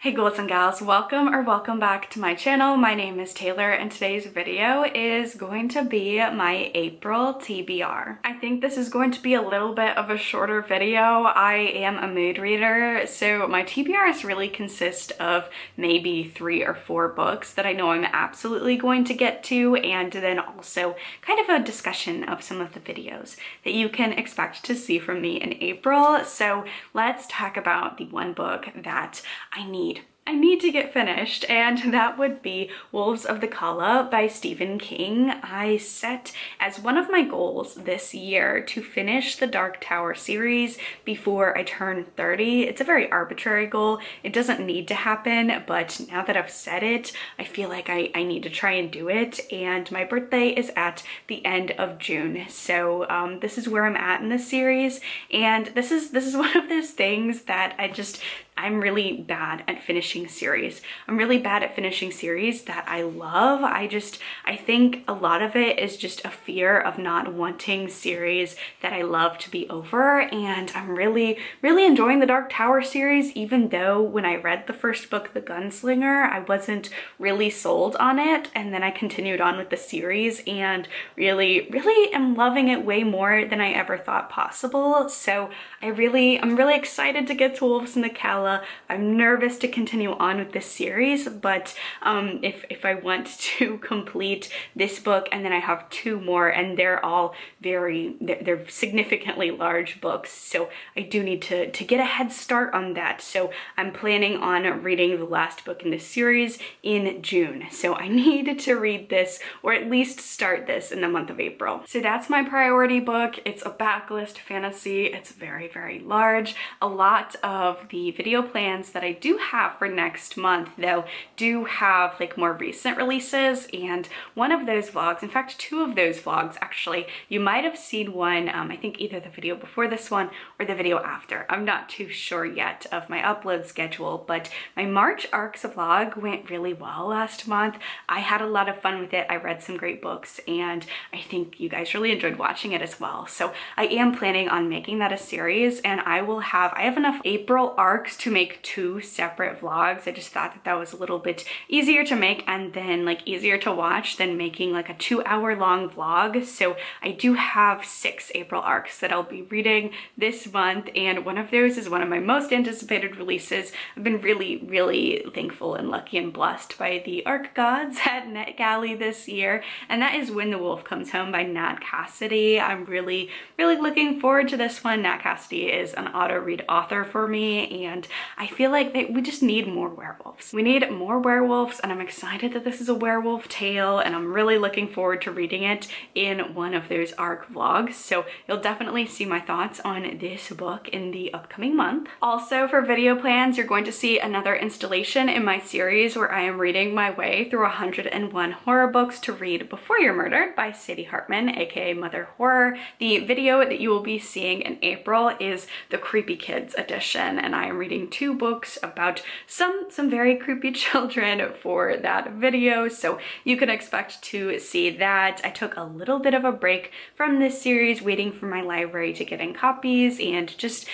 Hey ghouls and gals, welcome back to my channel. My name is Taylor and today's video is going to be my April TBR. I think this is going to be a little bit of a shorter video. I am a mood reader, so my TBRs really consist of maybe 3 or 4 books that I know I'm absolutely going to get to, and then also kind of a discussion of some of the videos that you can expect to see from me in April. So let's talk about the one book that I need to get finished, and that would be Wolves of the Calla by Stephen King. I set as one of my goals this year to finish the Dark Tower series before I turn 30. It's a very arbitrary goal. It doesn't need to happen, but now that I've set it, I feel like I need to try and do it, and my birthday is at the end of June. So this is where I'm at in this series, and this is one of those things that I'm really bad at finishing series. I'm really bad at finishing series that I love. I think a lot of it is just a fear of not wanting series that I love to be over. And I'm really enjoying the Dark Tower series, even though when I read the first book, The Gunslinger, I wasn't really sold on it. And then I continued on with the series and really am loving it way more than I ever thought possible. So I'm really excited to get to Wolves in the Calla. I'm nervous to continue on with this series, but if I want to complete this book, and then I have 2 more, and they're all they're significantly large books, so I do need to get a head start on that. So I'm planning on reading the last book in this series in June. So I need to read this, or at least start this, in the month of April. So that's my priority book. It's a backlist fantasy. It's very large. A lot of the video plans that I do have for next month, though, do have like more recent releases, and one of those vlogs, in fact 2 of those vlogs actually, you might have seen one, I think either the video before this one or the video after. I'm not too sure yet of my upload schedule, but my March ARCs vlog went really well last month. I had a lot of fun with it. I read some great books, and I think you guys really enjoyed watching it as well. So I am planning on making that a series, and I have enough April ARCs to make 2 separate vlogs. I just thought that was a little bit easier to make, and then like easier to watch than making like a 2-hour long vlog. So I do have 6 April ARCs that I'll be reading this month, and one of those is one of my most anticipated releases. I've been really thankful and lucky and blessed by the ARC gods at NetGalley this year, and that is When the Wolf Comes Home by Nat Cassidy. I'm really looking forward to this one. Nat Cassidy is an auto-read author for me, and I feel like we just need more werewolves. We need more werewolves, and I'm excited that this is a werewolf tale, and I'm really looking forward to reading it in one of those ARC vlogs. So you'll definitely see my thoughts on this book in the upcoming month. Also, for video plans, you're going to see another installation in my series where I am reading my way through 101 horror books to read before you're murdered by Sadie Hartman, aka Mother Horror. The video that you will be seeing in April is the Creepy Kids edition, and I am reading 2 books about some very creepy children for that video, so you can expect to see that. I took a little bit of a break from this series, waiting for my library to get in copies, and just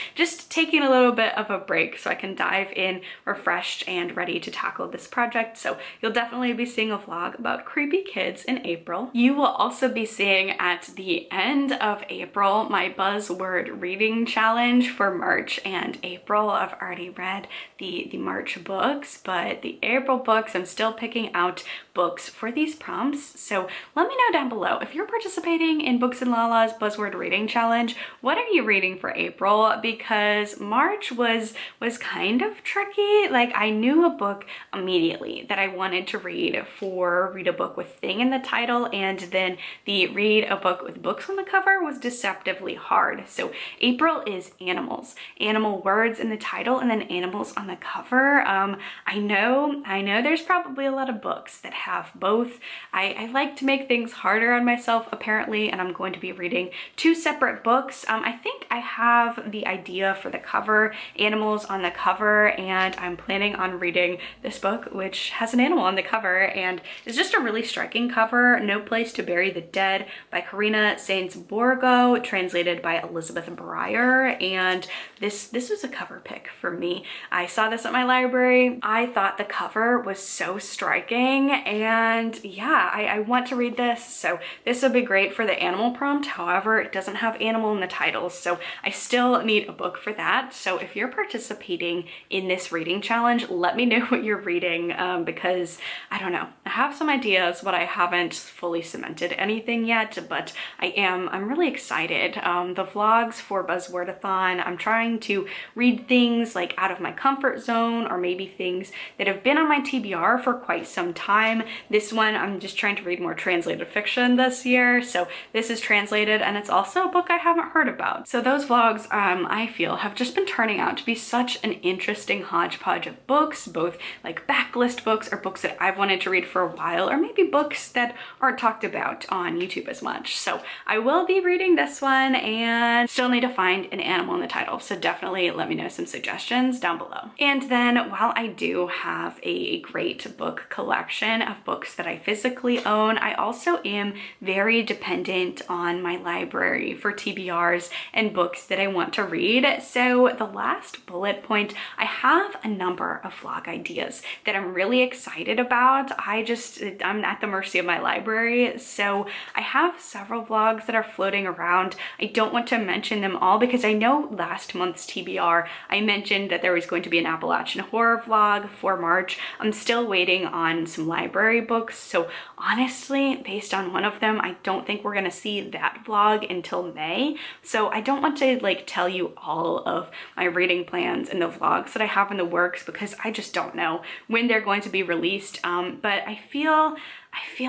taking a little bit of a break so I can dive in refreshed and ready to tackle this project. So you'll definitely be seeing a vlog about Creepy Kids in April. You will also be seeing at the end of April my buzzword reading challenge for March and April. I've already read the March books, but the April books, I'm still picking out books for these prompts. So let me know down below if you're participating in Books and Lala's buzzword reading challenge. What are you reading for April? Because March was kind of tricky. Like, I knew a book immediately that I wanted to read a book with thing in the title, and then the read a book with books on the cover was deceptively hard. So April is animals, animal words in the title, and then animals on the cover. I know there's probably a lot of books that have both. I like to make things harder on myself apparently, and I'm going to be reading 2 separate books. I think I have the idea for the cover, animals on the cover, and I'm planning on reading this book which has an animal on the cover, and it's just a really striking cover. No Place to Bury the Dead by Karina Sainz-Borgo, translated by Elizabeth Breyer, and this was a cover pick for me. I saw this at my library. I thought the cover was so striking, and yeah, I want to read this, so this will be great for the animal prompt. However, it doesn't have animal in the title, so I still need a book for that. So if you're participating in this reading challenge, let me know what you're reading, because I don't know. I have some ideas, but I haven't fully cemented anything yet, but I'm really excited. The vlogs for Buzzwordathon, I'm trying to read things like out of my comfort zone, or maybe things that have been on my TBR for quite some time. This one, I'm just trying to read more translated fiction this year, so this is translated, and it's also a book I haven't heard about. So those vlogs, I feel, have just been turning out to be such an interesting hodgepodge of books, both like backlist books or books that I've wanted to read for a while, or maybe books that aren't talked about on YouTube as much. So I will be reading this one, and still need to find an animal in the title, so definitely let me know some suggestions down below. And then while I do have a great book collection of books that I physically own, I also am very dependent on my library for TBRs and books that I want to read. So the last bullet point, I have a number of vlog ideas that I'm really excited about. I'm at the mercy of my library, so I have several vlogs that are floating around. I don't want to mention them all because I know last month's TBR I mentioned that there was going to be an Appalachian horror vlog for March. I'm still waiting on some library books, so honestly, based on one of them, I don't think we're gonna see that vlog until May. So I don't want to like tell you all of my reading plans and the vlogs that I have in the works, because I just don't know when they're going to be released. But I feel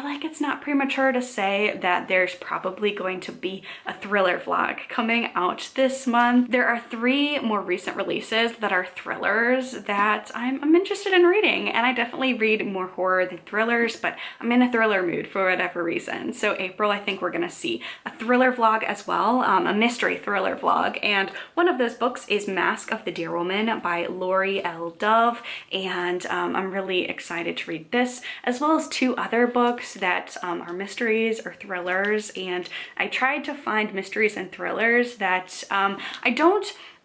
like it's not premature to say that there's probably going to be a thriller vlog coming out this month. There are 3 more recent releases that are thrillers that I'm interested in reading, and I definitely read more horror than thrillers, but I'm in a thriller mood for whatever reason. So April, I think we're gonna see a thriller vlog as well, a mystery thriller vlog, and one of those books is Mask of the Deer Woman by Lori L. Dove, and I'm really excited to read this, as well as 2 other books that are mysteries or thrillers. And I tried to find mysteries and thrillers that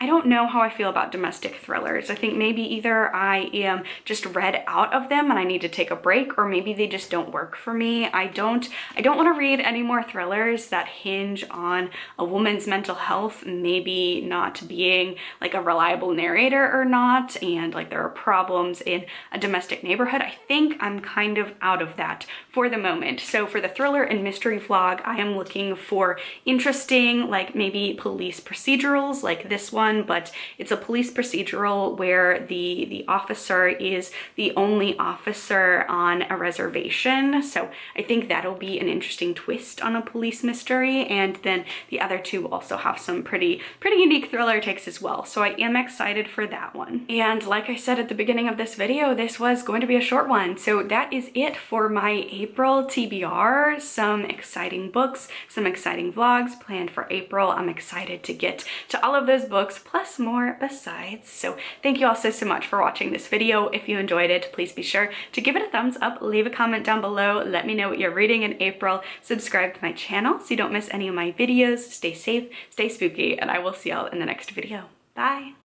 I don't know how I feel about domestic thrillers. I think maybe either I am just read out of them and I need to take a break, or maybe they just don't work for me. I don't want to read any more thrillers that hinge on a woman's mental health maybe not being like a reliable narrator or not, and like there are problems in a domestic neighborhood. I think I'm kind of out of that for the moment. So for the thriller and mystery vlog, I am looking for interesting, like maybe police procedurals like this one, but it's a police procedural where the officer is the only officer on a reservation. So I think that'll be an interesting twist on a police mystery. And then the other 2 also have some pretty unique thriller takes as well. So I am excited for that one. And like I said at the beginning of this video, this was going to be a short one. So that is it for my April TBR. Some exciting books, some exciting vlogs planned for April. I'm excited to get to all of those books, plus more besides. So thank you all so much for watching this video. If you enjoyed it, please be sure to give it a thumbs up, leave a comment down below, let me know what you're reading in April, subscribe to my channel so you don't miss any of my videos. Stay safe, stay spooky, and I will see y'all in the next video. Bye!